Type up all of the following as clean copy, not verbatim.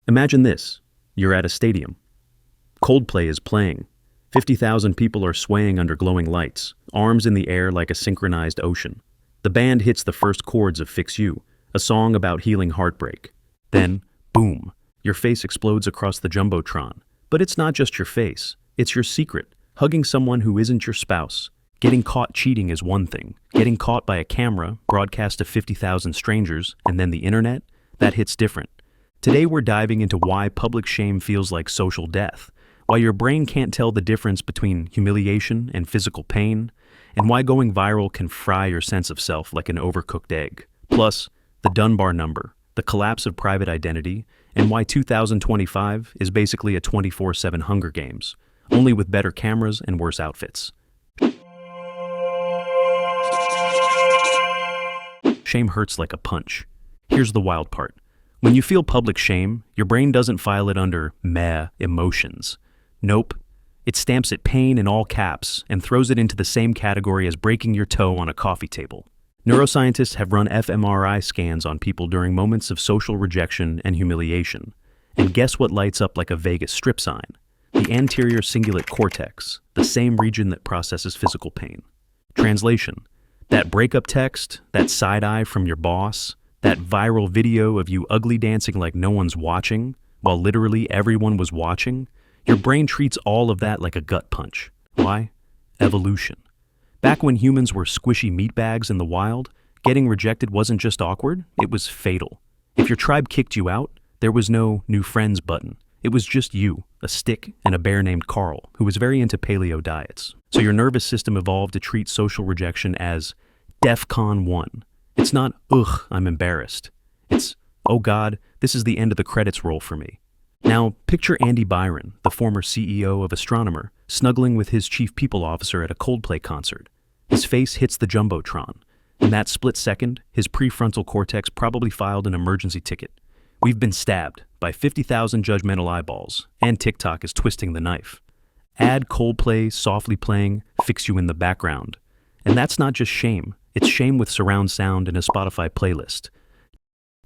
Imagine this. You're at a stadium. Coldplay is playing. 50,000 people are swaying under glowing lights, arms in the air like a synchronized ocean. The band hits the first chords of Fix You, a song about healing heartbreak. Then, boom, your face explodes across the Jumbotron. But it's not just your face, it's your secret. Hugging someone who isn't your spouse. Getting caught cheating is one thing. Getting caught by a camera, broadcast to 50,000 strangers, and then the internet, that hits different. Today we're diving into why public shame feels like social death, why your brain can't tell the difference between humiliation and physical pain, and why going viral can fry your sense of self like an overcooked egg. Plus, the Dunbar number, the collapse of private identity, and why 2025 is basically a 24/7 Hunger Games, only with better cameras and worse outfits. Shame hurts like a punch. Here's the wild part. When you feel public shame, your brain doesn't file it under meh emotions. Nope. It stamps it pain in all caps and throws it into the same category as breaking your toe on a coffee table. Neuroscientists have run fMRI scans on people during moments of social rejection and humiliation. And guess what lights up like a Vegas strip sign? The anterior cingulate cortex, the same region that processes physical pain. Translation: that breakup text, that side eye from your boss, that viral video of you ugly dancing like no one's watching, while literally everyone was watching, your brain treats all of that like a gut punch. Why? Evolution. Back when humans were squishy meatbags in the wild, getting rejected wasn't just awkward, it was fatal. If your tribe kicked you out, there was no new friends button. It was just you, a stick, and a bear named Carl, who was very into paleo diets. So your nervous system evolved to treat social rejection as DEFCON 1. It's not, ugh, I'm embarrassed. It's, oh God, this is the end of the credits roll for me. Now, picture Andy Byron, the former CEO of Astronomer, snuggling with his chief people officer at a Coldplay concert. His face hits the Jumbotron. In that split second, his prefrontal cortex probably filed an emergency ticket. We've been stabbed by 50,000 judgmental eyeballs, and TikTok is twisting the knife. Add Coldplay softly playing Fix You in the background. And that's not just shame. It's shame with surround sound and a Spotify playlist.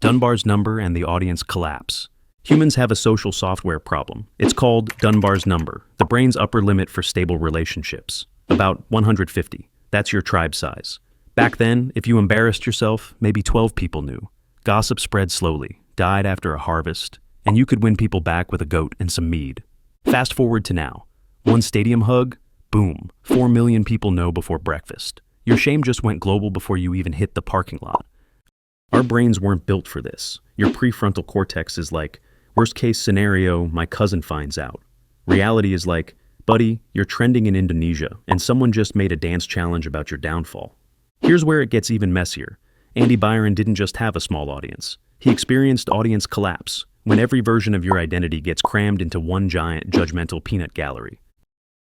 Dunbar's number and the audience collapse. Humans have a social software problem. It's called Dunbar's number, the brain's upper limit for stable relationships. About 150. That's your tribe size. Back then, if you embarrassed yourself, maybe 12 people knew. Gossip spread slowly, died after a harvest, and you could win people back with a goat and some mead. Fast forward to now. One stadium hug, boom, 4 million people know before breakfast. Your shame just went global before you even hit the parking lot. Our brains weren't built for this. Your prefrontal cortex is like, worst case scenario, my cousin finds out. Reality is like, buddy, you're trending in Indonesia, and someone just made a dance challenge about your downfall. Here's where it gets even messier. Andy Byron didn't just have a small audience. He experienced audience collapse, when every version of your identity gets crammed into one giant judgmental peanut gallery.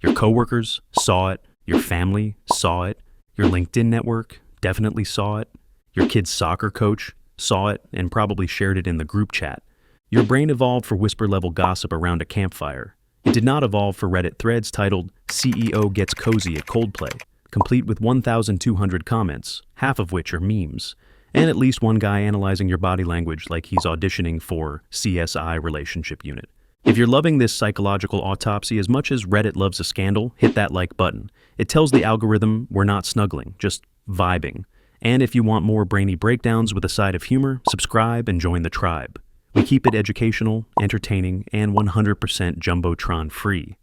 Your coworkers saw it, your family saw it, your LinkedIn network definitely saw it, your kid's soccer coach saw it and probably shared it in the group chat. Your brain evolved for whisper-level gossip around a campfire. It did not evolve for Reddit threads titled CEO Gets Cozy at Coldplay, complete with 1,200 comments, half of which are memes, and at least one guy analyzing your body language like he's auditioning for CSI Relationship Unit. If you're loving this psychological autopsy as much as Reddit loves a scandal, hit that like button. It tells the algorithm we're not snuggling, just vibing. And if you want more brainy breakdowns with a side of humor, subscribe and join the tribe. We keep it educational, entertaining, and 100% Jumbotron free.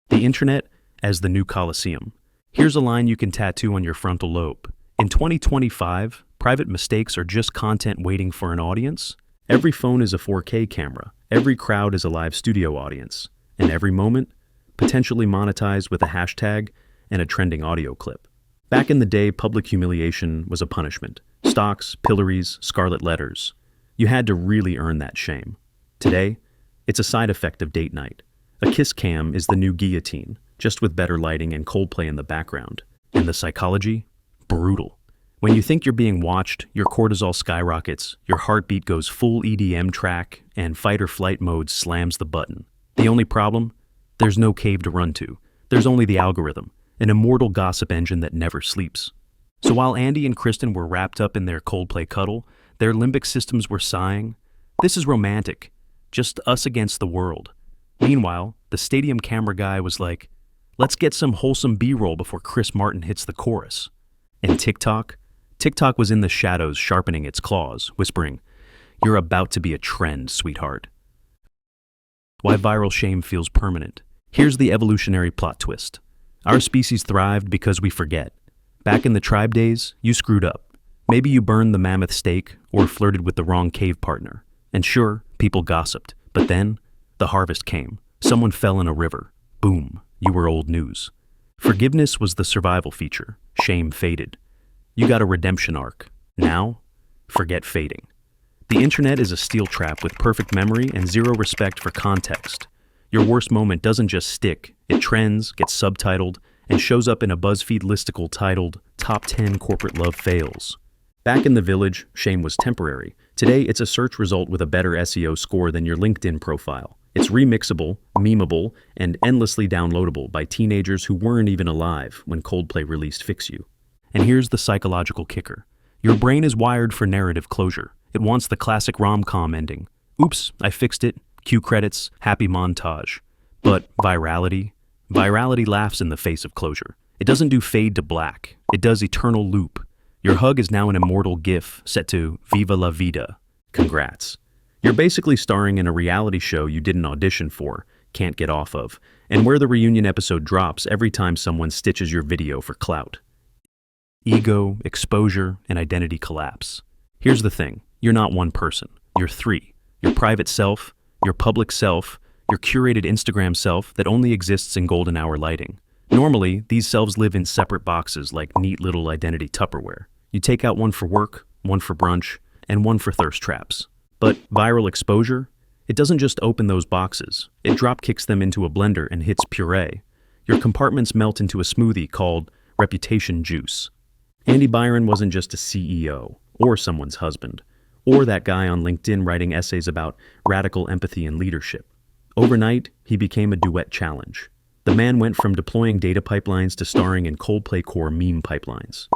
The internet as the new Colosseum. Here's a line you can tattoo on your frontal lobe. In 2025, private mistakes are just content waiting for an audience. Every phone is a 4K camera. Every crowd is a live studio audience. And every moment, potentially monetized with a hashtag and a trending audio clip. Back in the day, public humiliation was a punishment. Stocks, pillories, scarlet letters. You had to really earn that shame. Today, it's a side effect of date night. A kiss cam is the new guillotine, just with better lighting and Coldplay in the background. And the psychology? Brutal. When you think you're being watched, your cortisol skyrockets, your heartbeat goes full EDM track, and fight or flight mode slams the button. The only problem? There's no cave to run to. There's only the algorithm, an immortal gossip engine that never sleeps. So while Andy and Kristen were wrapped up in their Coldplay cuddle, their limbic systems were sighing, "This is romantic. just us against the world. Meanwhile, the stadium camera guy was like, let's get some wholesome B-roll before Chris Martin hits the chorus. And TikTok was in the shadows sharpening its claws, whispering, you're about to be a trend, sweetheart. Why viral shame feels permanent. Here's the evolutionary plot twist. Our species thrived because we forget. Back in the tribe days, you screwed up. Maybe you burned the mammoth steak or flirted with the wrong cave partner. And sure, people gossiped. But then, the harvest came. Someone fell in a river. Boom, you were old news. Forgiveness was the survival feature. Shame faded. You got a redemption arc. Now, forget fading. The internet is a steel trap with perfect memory and zero respect for context. Your worst moment doesn't just stick, it trends, gets subtitled, and shows up in a BuzzFeed listicle titled, Top 10 Corporate Love Fails. Back in the village, shame was temporary. Today, it's a search result with a better SEO score than your LinkedIn profile. It's remixable, memeable, and endlessly downloadable by teenagers who weren't even alive when Coldplay released Fix You. And here's the psychological kicker. Your brain is wired for narrative closure. It wants the classic rom-com ending. Oops, I fixed it. Cue credits, happy montage. But virality laughs in the face of closure. It doesn't do fade to black. It does eternal loop. Your hug is now an immortal GIF set to Viva la Vida. Congrats. You're basically starring in a reality show you didn't audition for, can't get off of, and where the reunion episode drops every time someone stitches your video for clout. Ego, exposure, and identity collapse. Here's the thing. You're not one person. You're three. Your private self, your public self, your curated Instagram self that only exists in golden hour lighting. Normally, these selves live in separate boxes like neat little identity Tupperware. You take out one for work, one for brunch, and one for thirst traps. But viral exposure? It doesn't just open those boxes. It drop kicks them into a blender and hits puree. Your compartments melt into a smoothie called reputation juice. Andy Byron wasn't just a CEO or someone's husband, or that guy on LinkedIn writing essays about radical empathy and leadership. Overnight, he became a duet challenge. The man went from deploying data pipelines to starring in Coldplay core meme pipelines.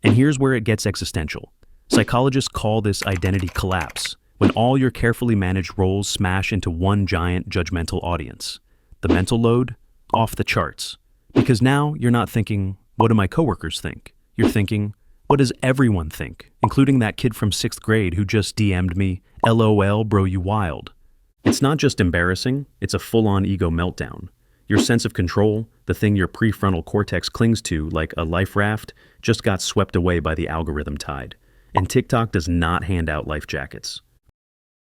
And here's where it gets existential. Psychologists call this identity collapse, when all your carefully managed roles smash into one giant judgmental audience. The mental load? Off the charts. Because now you're not thinking, what do my coworkers think? You're thinking, what does everyone think, including that kid from 6th grade who just DM'd me, LOL bro you wild. It's not just embarrassing, it's a full-on ego meltdown. Your sense of control, the thing your prefrontal cortex clings to like a life raft, just got swept away by the algorithm tide. And TikTok does not hand out life jackets.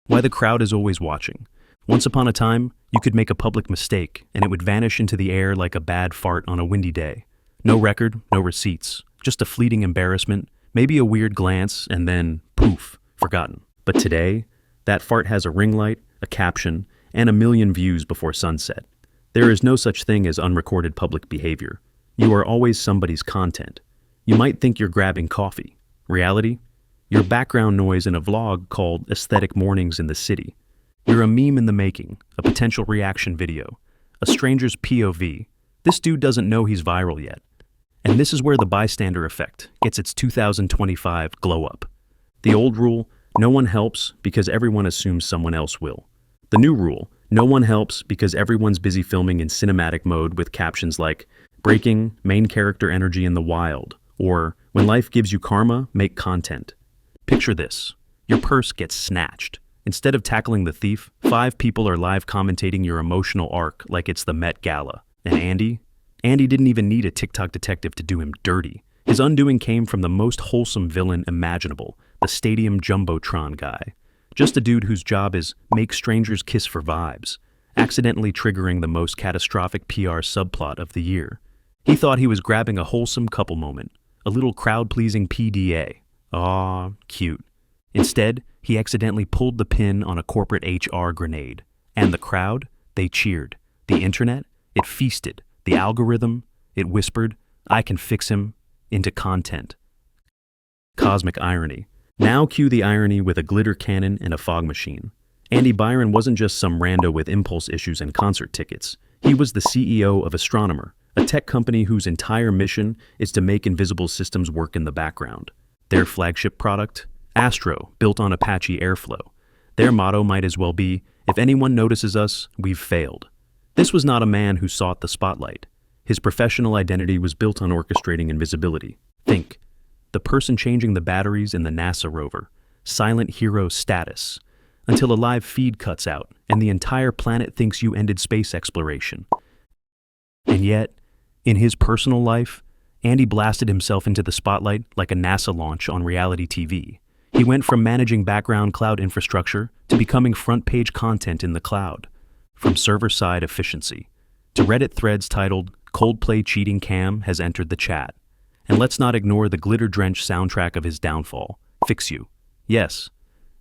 Why the crowd is always watching. Once upon a time, you could make a public mistake and it would vanish into the air like a bad fart on a windy day. No record, no receipts. Just a fleeting embarrassment, maybe a weird glance, and then, poof, forgotten. But today, that fart has a ring light, a caption, and a million views before sunset. There is no such thing as unrecorded public behavior. You are always somebody's content. You might think you're grabbing coffee. Reality? You're background noise in a vlog called Aesthetic Mornings in the City. You're a meme in the making, a potential reaction video, a stranger's POV. This dude doesn't know he's viral yet. And this is where the bystander effect gets its 2025 glow up. The old rule, no one helps because everyone assumes someone else will. The new rule, no one helps because everyone's busy filming in cinematic mode with captions like, breaking, main character energy in the wild, or when life gives you karma, make content. Picture this. Your purse gets snatched. Instead of tackling the thief, 5 people are live commentating your emotional arc like it's the Met Gala. And Andy didn't even need a TikTok detective to do him dirty. His undoing came from the most wholesome villain imaginable, the stadium Jumbotron guy. Just a dude whose job is make strangers kiss for vibes, accidentally triggering the most catastrophic PR subplot of the year. He thought he was grabbing a wholesome couple moment, a little crowd-pleasing PDA. Aw, cute. Instead, he accidentally pulled the pin on a corporate HR grenade. And the crowd? They cheered. The internet? It feasted. The algorithm, it whispered, I can fix him, into content. Cosmic irony. Now cue the irony with a glitter cannon and a fog machine. Andy Byron wasn't just some rando with impulse issues and concert tickets. He was the CEO of Astronomer, a tech company whose entire mission is to make invisible systems work in the background. Their flagship product? Astro, built on Apache Airflow. Their motto might as well be, if anyone notices us, we've failed. This was not a man who sought the spotlight. His professional identity was built on orchestrating invisibility. Think, the person changing the batteries in the NASA rover, silent hero status, until a live feed cuts out and the entire planet thinks you ended space exploration. And yet, in his personal life, Andy blasted himself into the spotlight like a NASA launch on reality TV. He went from managing background cloud infrastructure to becoming front-page content in the cloud, from server-side efficiency to Reddit threads titled "Coldplay Cheating Cam has entered the chat." And let's not ignore the glitter-drenched soundtrack of his downfall, Fix You. Yes,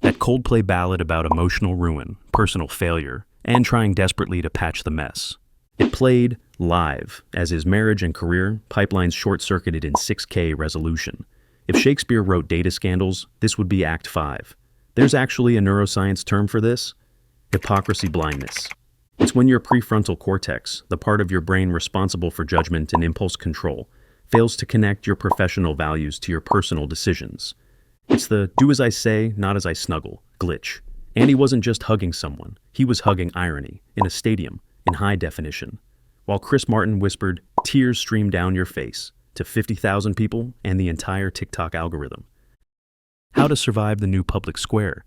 that Coldplay ballad about emotional ruin, personal failure, and trying desperately to patch the mess. It played live as his marriage and career pipelines short-circuited in 6K resolution. If Shakespeare wrote data scandals, this would be Act 5. There's actually a neuroscience term for this: hypocrisy blindness. It's when your prefrontal cortex, the part of your brain responsible for judgment and impulse control, fails to connect your professional values to your personal decisions. It's the do as I say, not as I snuggle glitch. And he wasn't just hugging someone, he was hugging irony, in a stadium, in high definition. While Chris Martin whispered, "Tears stream down your face," to 50,000 people and the entire TikTok algorithm. How to survive the new public square.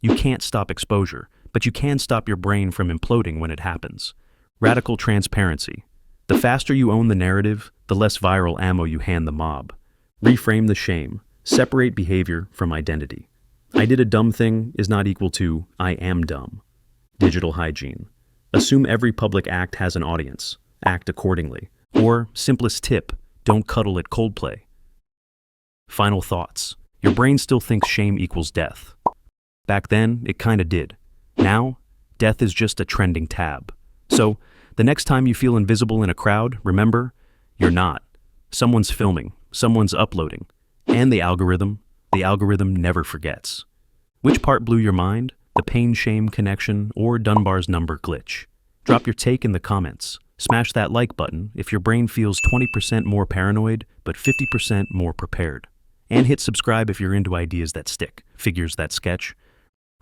You can't stop exposure, but you can stop your brain from imploding when it happens. Radical transparency. The faster you own the narrative, the less viral ammo you hand the mob. Reframe the shame. Separate behavior from identity. I did a dumb thing is not equal to I am dumb. Digital hygiene. Assume every public act has an audience. Act accordingly. Or, simplest tip, don't cuddle at Coldplay. Final thoughts. Your brain still thinks shame equals death. Back then, it kinda did. Now, death is just a trending tab. So, the next time you feel invisible in a crowd, remember, you're not. Someone's filming, someone's uploading, and the algorithm never forgets. Which part blew your mind? The pain-shame connection or Dunbar's number glitch? Drop your take in the comments. Smash that like button if your brain feels 20% more paranoid, but 50% more prepared. And hit subscribe if you're into ideas that stick, figures that sketch.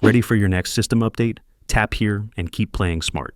Ready for your next system update? Tap here and keep playing smart.